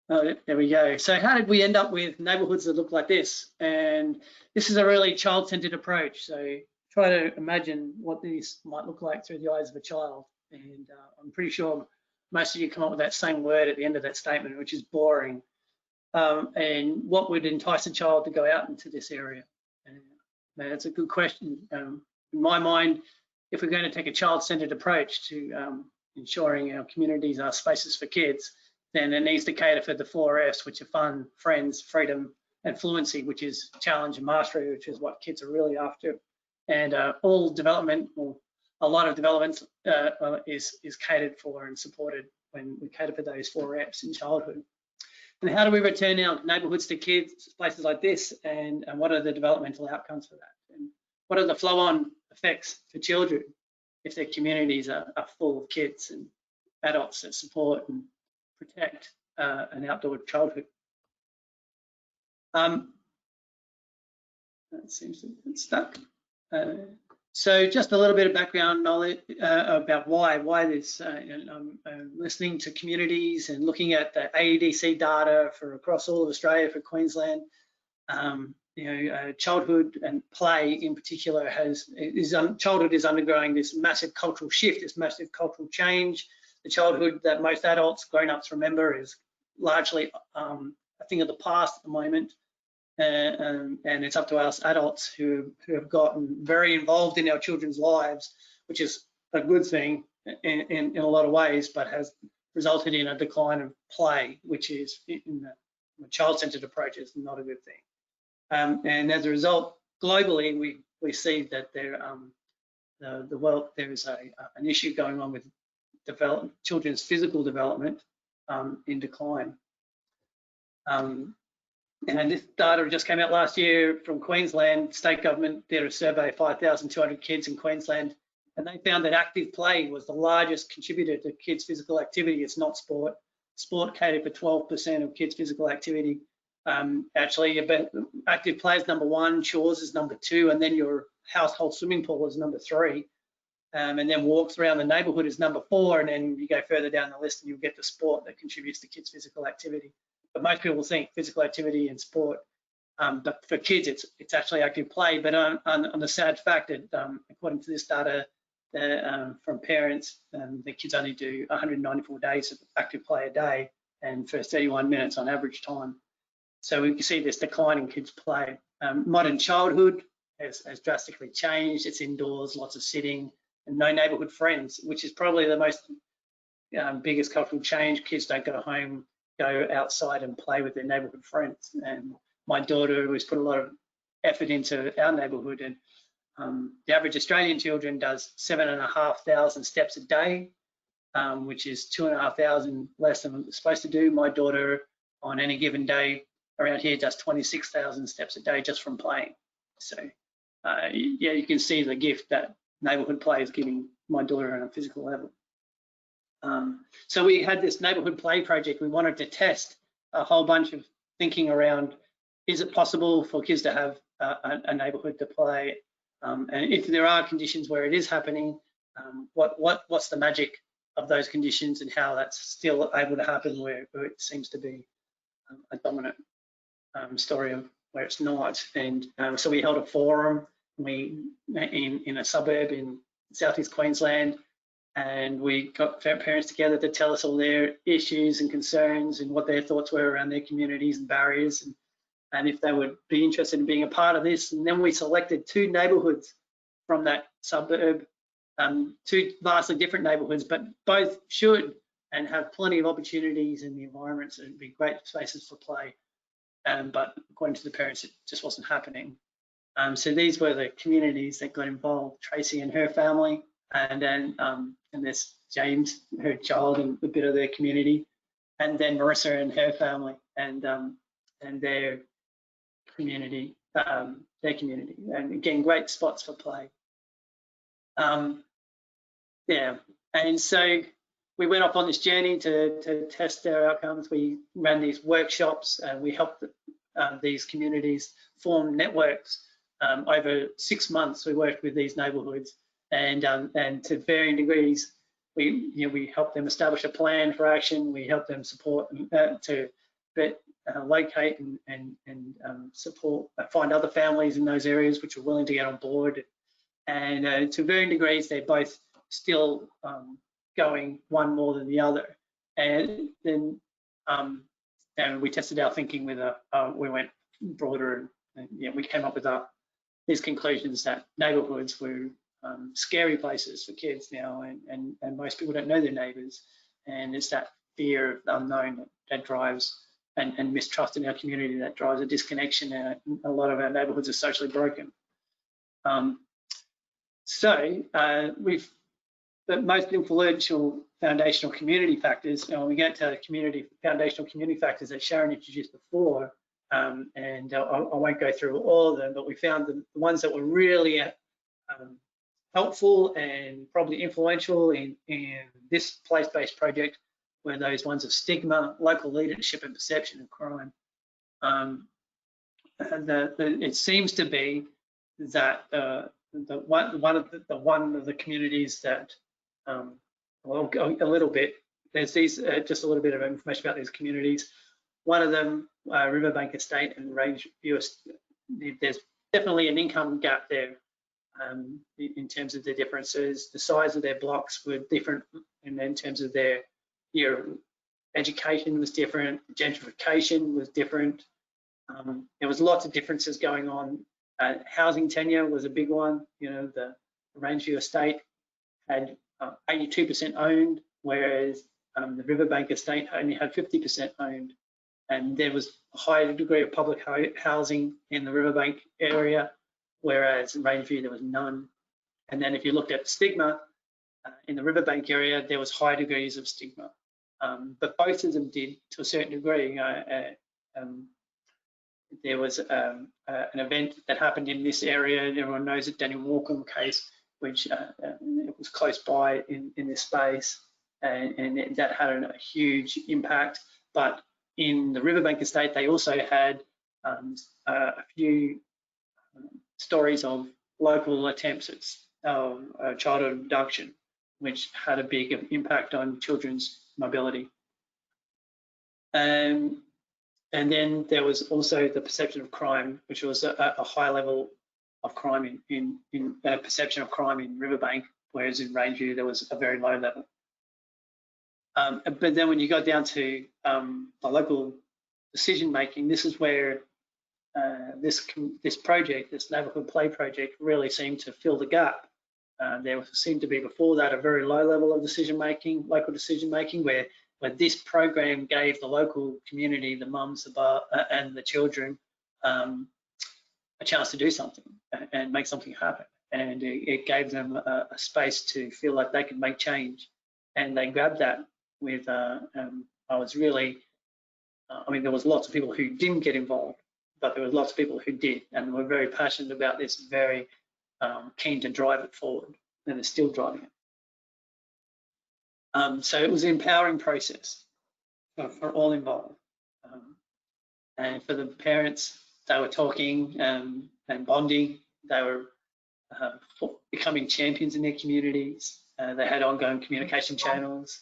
Oh, there we go. So how did we end up with neighbourhoods that look like this? And this is a really child-centered approach. So try to imagine what these might look like through the eyes of a child. And I'm pretty sure most of you come up with that same word at the end of that statement, which is boring. And what would entice a child to go out into this area? And that's a good question. In my mind, if we're going to take a child-centered approach to ensuring our communities are spaces for kids, then it needs to cater for the 4 Fs, which are fun, friends, freedom, and fluency, which is challenge and mastery, which is what kids are really after. And all development, or a lot of development is catered for and supported when we cater for those 4 Fs in childhood. And how do we return our neighbourhoods to kids, places like this, and what are the developmental outcomes for that? And what are the flow-on effects for children if their communities are full of kids and adults that support and protect an outdoor childhood? That seems to get stuck. So just a little bit of background knowledge about why this. I'm listening to communities and looking at the AEDC data for across all of Australia for Queensland. Childhood and play in particular childhood is undergoing this massive cultural shift, this massive cultural change. The childhood that most adults, grown-ups remember is largely a thing of the past at the moment. And it's up to us adults who have gotten very involved in our children's lives, which is a good thing in a lot of ways, but has resulted in a decline of play, which is in the child-centered approach is not a good thing. And as a result, globally, we see that there is an issue going on with children's physical development in decline. And this data just came out last year from Queensland. State government did a survey of 5,200 kids in Queensland, and they found that active play was the largest contributor to kids' physical activity. It's not sport. Sport catered for 12% of kids' physical activity. Actually, active play is number 1, chores is number 2, and then your household swimming pool is number 3. And then walks around the neighbourhood is number 4, and then you go further down the list and you'll get the sport that contributes to kids' physical activity. But most people think physical activity and sport, but for kids it's actually active play. But on the sad fact that according to this data from parents, the kids only do 194 days of active play a day, and for 31 minutes on average time. So we can see this decline in kids' play. Modern childhood has drastically changed. It's indoors, lots of sitting, and no neighbourhood friends, which is probably the most biggest cultural change. Kids don't go home, go outside and play with their neighbourhood friends. And my daughter has put a lot of effort into our neighbourhood, and the average Australian children does 7,500 steps a day, which is 2,500 less than they're supposed to do. My daughter on any given day around here does 26,000 steps a day just from playing. So yeah, you can see the gift that neighbourhood play is giving my daughter on a physical level. So we had this neighbourhood play project. We wanted to test a whole bunch of thinking around, is it possible for kids to have a neighbourhood to play? And if there are conditions where it is happening, what's the magic of those conditions and how that's still able to happen where it seems to be a dominant story of where it's not. And so we held a forum in a suburb in southeast Queensland, and we got parents together to tell us all their issues and concerns and what their thoughts were around their communities and barriers. and if they would be interested in being a part of this. And then we selected 2 neighbourhoods from that suburb, 2 vastly different neighbourhoods, but both should and have plenty of opportunities in the environments and be great spaces for play. But according to the parents, it just wasn't happening. So these were the communities that got involved: Tracy and her family, and then and there's James, her child, and a bit of their community, and then Marissa and her family, and their community, and again, great spots for play. Yeah, and so we went off on this journey to test their outcomes. We ran these workshops, and we helped these communities form networks. Over 6 months, we worked with these neighbourhoods, and to varying degrees, we helped them establish a plan for action. We helped them support to locate and support, find other families in those areas which are willing to get on board. And to varying degrees, they're both still going, one more than the other. And then and we tested our thinking with we went broader, and we came up with these conclusions that neighbourhoods were scary places for kids now, and most people don't know their neighbours, and it's that fear of the unknown that drives, and mistrust in our community that drives a disconnection. A lot of our neighbourhoods are socially broken. The most influential foundational community factors, we get to foundational community factors that Sharon introduced before, and I won't go through all of them, but we found the ones that were really helpful and probably influential in this place-based project were those ones of stigma, local leadership, and perception of crime. It seems to be that one of the communities that well, a little bit. There's just a little bit of information about these communities. One of them, Riverbank Estate and Rangeview, there's definitely an income gap there in terms of the differences. The size of their blocks were different, and in terms of their education was different, gentrification was different. There was lots of differences going on. Housing tenure was a big one. The Rangeview Estate had 82% owned, whereas the Riverbank Estate only had 50% owned. And there was a higher degree of public housing in the Riverbank area, whereas in Rangeview there was none. And then if you looked at stigma, in the Riverbank area, there was high degrees of stigma. But both of them did to a certain degree. There was an event that happened in this area. Everyone knows the Daniel Walkham case, which it was close by in this space, and that had a huge impact. But in the Riverbank Estate, they also had a few stories of local attempts at childhood abduction, which had a big impact on children's mobility. And then there was also the perception of crime, which was a high level of crime in perception of crime in Riverbank, whereas in Rangeview there was a very low level. But then when you got down to the local decision making, this is where this project, this neighbourhood play project, really seemed to fill the gap. There seemed to be before that a very low level of decision making, local decision making, where this program gave the local community, the mums, and the children a chance to do something and make something happen. And it gave them a space to feel like they could make change. And they grabbed that with, I was really, I mean, there was lots of people who didn't get involved, but there was lots of people who did, and were very passionate about this, very keen to drive it forward, and they're still driving it. So it was an empowering process for all involved. And for the parents, they were talking and bonding. They were becoming champions in their communities. They had ongoing communication channels,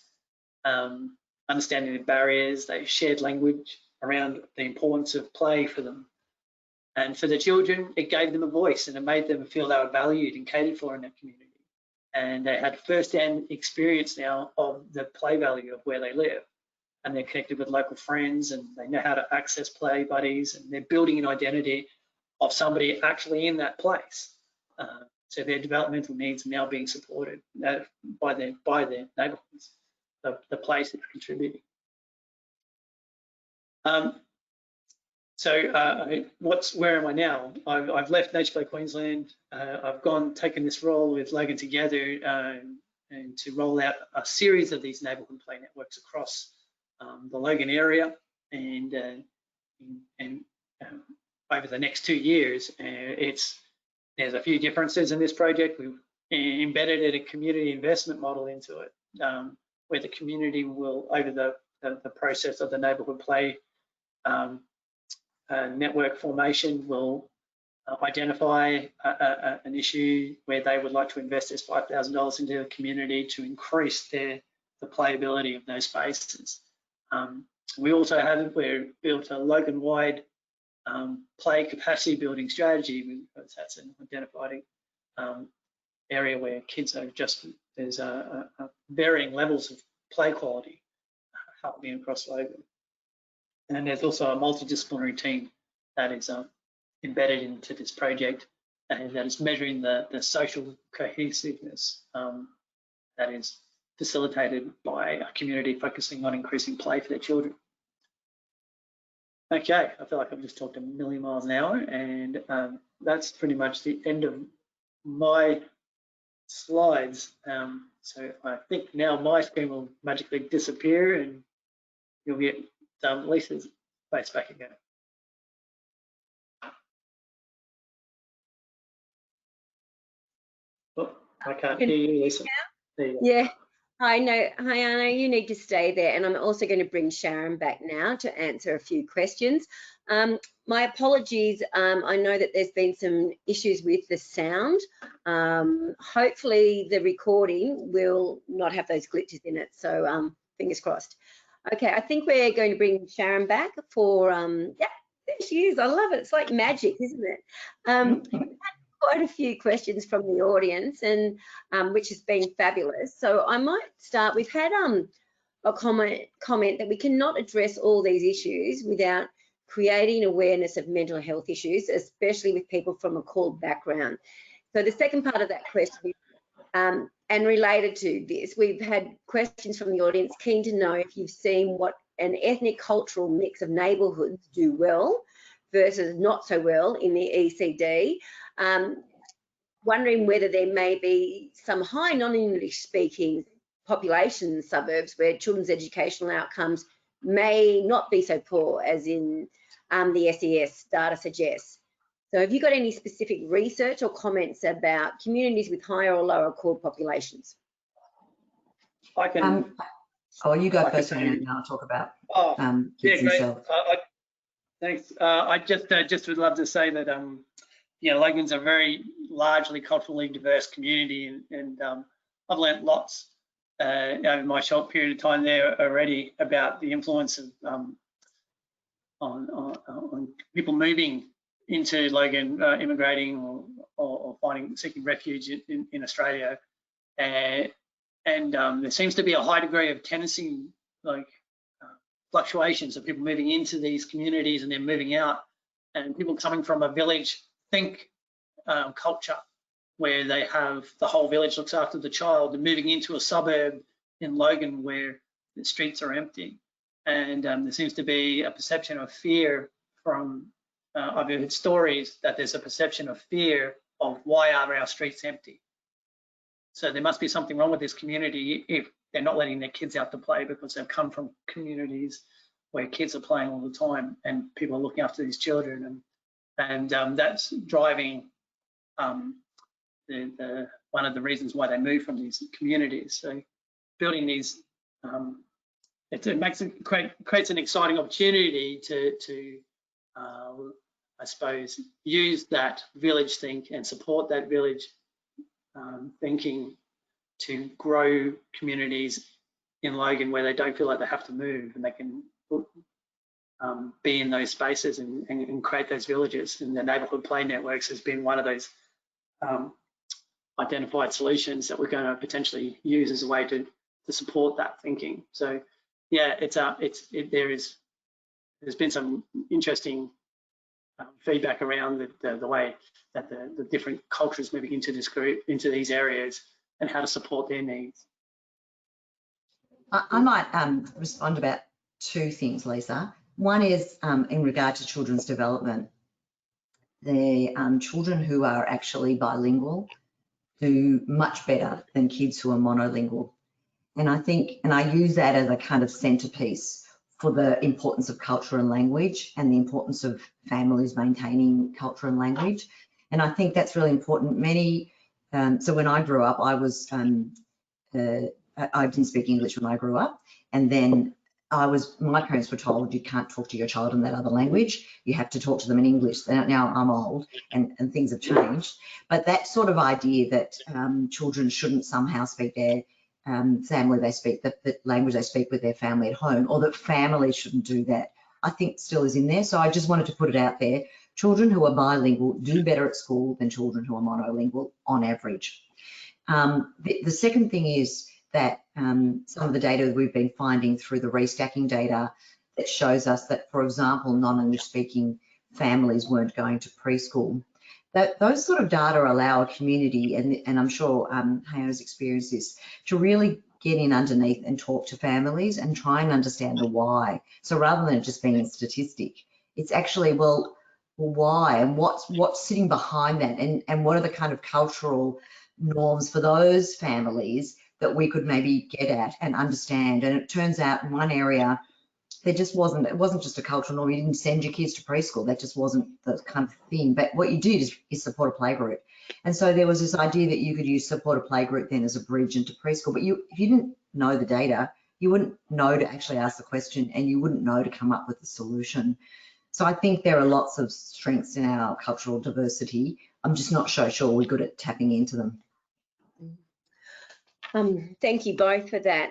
understanding the barriers. They shared language around the importance of play for them. And for the children, it gave them a voice, and it made them feel they were valued and catered for in their community. And they had first-hand experience now of the play value of where they live. and they're connected with local friends, and they know how to access play buddies, and they're building an identity of somebody actually in that place. So their developmental needs are now being supported by their neighbourhoods, the place that's contributing. Where am I now? I've left NCPW Queensland. I've taken this role with Logan together and to roll out a series of these neighbourhood play networks across the Logan area, and over the next 2 years, there's a few differences in this project. We've embedded a community investment model into it, where the community will, over the process of the neighbourhood play network formation, will identify an issue where they would like to invest this $5,000 into the community to increase the playability of those spaces. We also we've built a Logan-wide play capacity building strategy. That's an identified area where kids are there's varying levels of play quality happening across Logan. And there's also a multidisciplinary team that is embedded into this project, and that is measuring the social cohesiveness that is facilitated by a community focusing on increasing play for their children. Okay, I feel like I've just talked a million miles an hour, and that's pretty much the end of my slides. So I think now my screen will magically disappear, and you'll get Lisa's face back again. Oh, I can't hear you, Lisa. Yeah, Hyano, you need to stay there, and I'm also going to bring Sharon back now to answer a few questions. My apologies, I know that there's been some issues with the sound. Hopefully the recording will not have those glitches in it, so fingers crossed. Okay, I think we're going to bring Sharon back for, yeah, there she is. I love it. It's like magic, isn't it? We've had quite a few questions from the audience, and which has been fabulous. So I might start. We've had a comment that we cannot address all these issues without creating awareness of mental health issues, especially with people from a CALD background. So the second part of that question, and related to this, we've had questions from the audience keen to know if you've seen what an ethnic cultural mix of neighbourhoods do well versus not so well in the ECD. Wondering whether there may be some high non-English speaking population suburbs where children's educational outcomes may not be so poor as in the SES data suggests. So have you got any specific research or comments about communities with higher or lower CALD populations? I can. You go first, and I'll talk about kids themselves. Thanks. I just would love to say that you know, Logan's a very largely culturally diverse community, and I've learnt lots over my short period of time there already about the influence of on people moving into Logan, immigrating or seeking refuge in Australia, and there seems to be a high degree of tendency, like fluctuations of people moving into these communities and then moving out, and people coming from a village think culture where they have the whole village looks after the child, and moving into a suburb in Logan where the streets are empty, and there seems to be a perception of fear from I've heard stories that there's a perception of fear of why are our streets empty. So there must be something wrong with this community if they're not letting their kids out to play, because they've come from communities where kids are playing all the time and people are looking after these children, and that's driving one of the reasons why they move from these communities. So building these, it creates an exciting opportunity to I suppose, use that village think and support that village thinking to grow communities in Logan where they don't feel like they have to move, and they can be in those spaces and create those villages. And the neighbourhood play networks has been one of those identified solutions that we're going to potentially use as a way to support that thinking. So yeah, there's been some interesting feedback around the way that the different cultures moving into this group, into these areas, and how to support their needs. I might respond about two things, Lisa. One is in regard to children's development. The children who are actually bilingual do much better than kids who are monolingual. And I use that as a kind of centerpiece for the importance of culture and language and the importance of families maintaining culture and language. And I think that's really important. So when I grew up, I didn't speak English when I grew up. And then my parents were told you can't talk to your child in that other language. You have to talk to them in English. Now I'm old and things have changed. But that sort of idea that children shouldn't somehow speak their family they speak, the language they speak with their family at home, or that families shouldn't do that, I think still is in there. So I just wanted to put it out there. Children who are bilingual do better at school than children who are monolingual on average. The second thing is that some of the data that we've been finding through the Restacking data that shows us that, for example, non-English speaking families weren't going to preschool. Those sort of data allow a community, and I'm sure Hyano's experienced this, to really get in underneath and talk to families and try and understand the why. So rather than it just being a statistic, it's actually, well why, and what's sitting behind that, and what are the kind of cultural norms for those families that we could maybe get at and understand. And it turns out in one area, it wasn't just a cultural norm. You didn't send your kids to preschool. That just wasn't the kind of thing. But what you did is support a playgroup. And so there was this idea that you could use support a playgroup then as a bridge into preschool. But if you didn't know the data, you wouldn't know to actually ask the question, and you wouldn't know to come up with the solution. So I think there are lots of strengths in our cultural diversity. I'm just not so sure we're good at tapping into them. Thank you both for that.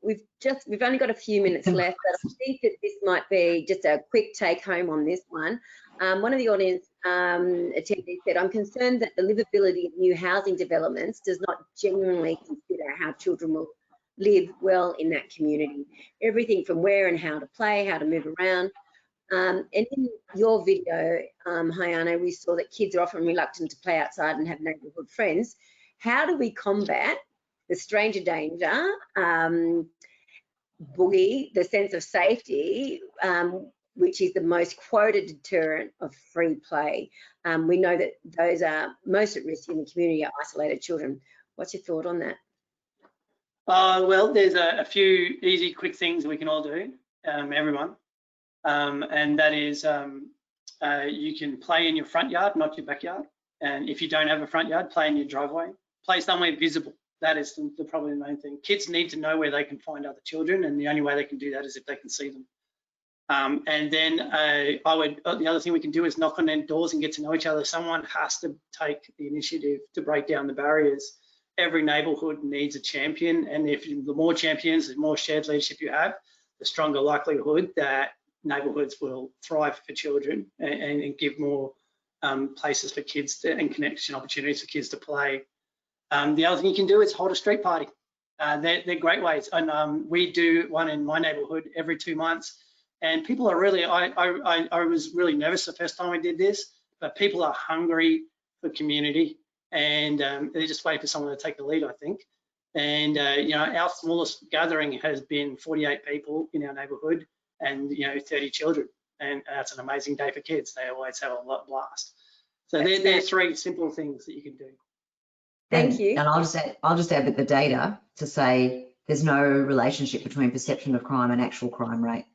We've only got a few minutes left, but I think that this might be just a quick take home on this one. One of the audience attendees said, I'm concerned that the livability of new housing developments does not genuinely consider how children will live well in that community. Everything from where and how to play, how to move around. And in your video, Hyano, we saw that kids are often reluctant to play outside and have neighbourhood friends. How do we combat the stranger danger, boogie, the sense of safety, which is the most quoted deterrent of free play? We know that those are most at risk in the community are isolated children. What's your thought on that? Well, there's a few easy, quick things we can all do, everyone. And that is you can play in your front yard, not your backyard. And if you don't have a front yard, play in your driveway. Play somewhere visible. That is probably the main thing. Kids need to know where they can find other children, and the only way they can do that is if they can see them. And then the other thing we can do is knock on their doors and get to know each other. Someone has to take the initiative to break down the barriers. Every neighbourhood needs a champion, and the more champions, the more shared leadership you have, the stronger likelihood that neighbourhoods will thrive for children and give more places for kids and connection opportunities for kids to play. The other thing you can do is hold a street party. They're great ways, and we do one in my neighbourhood every 2 months. And people are really, I was really nervous the first time we did this, but people are hungry for community, and they're just waiting for someone to take the lead, I think. And you know, our smallest gathering has been 48 people in our neighbourhood, and 30 children, and that's an amazing day for kids. They always have a lot of blast. So they're three simple things that you can do. Thank you. And I'll just add with the data to say there's no relationship between perception of crime and actual crime rate.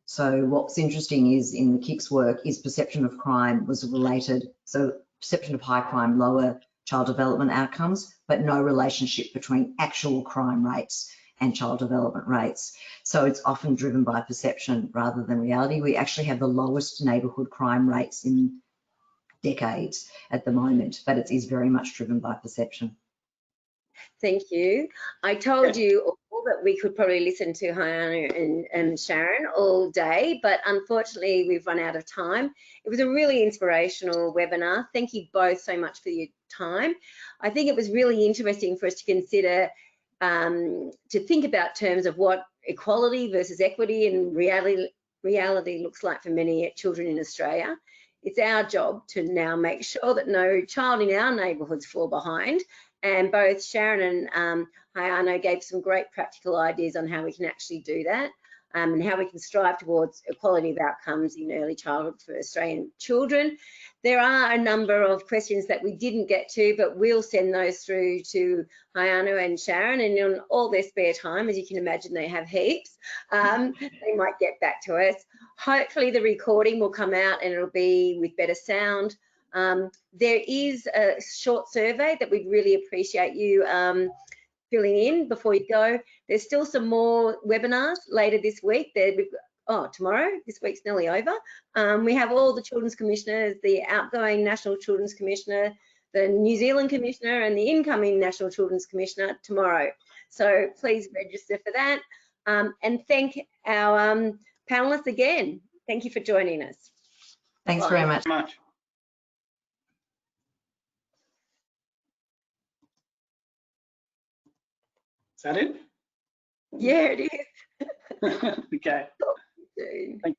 So what's interesting is in the KIC's work is perception of crime was related. So perception of high crime, lower child development outcomes, but no relationship between actual crime rates and child development rates. So it's often driven by perception rather than reality. We actually have the lowest neighbourhood crime rates in decades at the moment, but it is very much driven by perception. Thank you. I told you all that we could probably listen to Hyano and Sharon all day, but unfortunately we've run out of time. It was a really inspirational webinar. Thank you both so much for your time. I think it was really interesting for us to consider to think about terms of what equality versus equity and reality looks like for many children in Australia. It's our job to now make sure that no child in our neighbourhoods fall behind. And both Sharon and Hyano gave some great practical ideas on how we can actually do that, and how we can strive towards equality of outcomes in early childhood for Australian children. There are a number of questions that we didn't get to, but we'll send those through to Hyano and Sharon, and in all their spare time, as you can imagine, they have heaps. They might get back to us. Hopefully the recording will come out and it'll be with better sound. There is a short survey that we'd really appreciate you filling in before you go. There's still some more webinars later this week. Tomorrow, this week's nearly over. We have all the Children's Commissioners, the outgoing National Children's Commissioner, the New Zealand Commissioner and the incoming National Children's Commissioner tomorrow. So please register for that. And thank our panellists again. Thank you for joining us. Thanks Bye. very much. Is that it? Yeah, it is. Okay. Talk to you soon. Thank